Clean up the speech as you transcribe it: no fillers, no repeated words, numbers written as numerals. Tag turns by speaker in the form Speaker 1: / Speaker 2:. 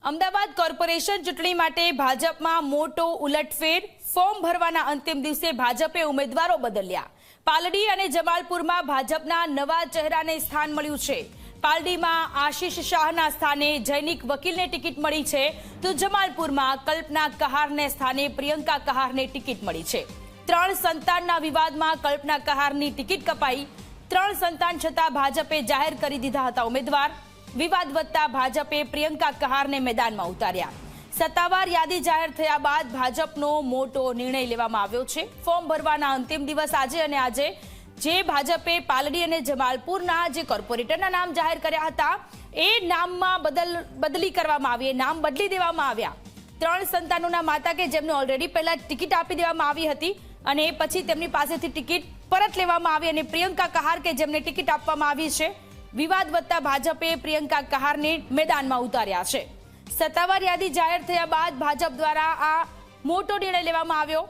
Speaker 1: Ahmedabad corporation ચૂંટણી માટે ભાજપમાં મોટો ઉલટફેર। ફોર્મ ભરવાના અંતિમ દિવસે ભાજપે ઉમેદવારો બદલ્યા। પાલડી અને જમાલપુરમાં ભાજપના નવા ચહેરાને સ્થાન મળ્યું છે। પાલડીમાં આશીષ શાહના સ્થાને જૈનિક વકીલને ટિકિટ મળી છે, તો જમાલપુરમાં કલ્પના કહારને સ્થાને પ્રિયંકા કહારને ટિકિટ મળી છે। 3 સંતાનના વિવાદમાં કલ્પના કહારની ટિકિટ કપાઈ। 3 સંતાન છતાં ભાજપે જાહેર કરી દીધા હતા ઉમેદવાર। વિવાદ વધતા ભાજપે પ્રિયંકા કહારને મેદાનમાં ઉતાર્યા। સત્તાવાર યાદી જાહેર થયા બાદ ભાજપનો મોટો નિર્ણય લેવામાં આવ્યો છે। ફોર્મ ભરવાના અંતિમ દિવસ આજે અને આજે જે ભાજપે પાલડી અને જમાલપુરના જે કોર્પોરેટરના નામ જાહેર કર્યા હતા એ નામમાં બદલી કરવામાં આવી, નામ બદલી દેવામાં આવ્યા। 3 સંતાનોના માતા કે જેમને ઓલરેડી પહેલા ટિકિટ આપી દેવામાં આવી હતી અને પછી તેમની પાસેથી ટિકિટ પરત લેવામાં આવી અને પ્રિયંકા કહાર કે જેમને ટિકિટ આપવામાં આવી છે, વિવાદ વધતા ભાજપે પ્રિયંકા કહારને મેદાનમાં ઉતાર્યા છે। સત્તાવાર યાદી જાહેર થયા બાદ ભાજપ દ્વારા આ મોટો નિર્ણય લેવામાં આવ્યો।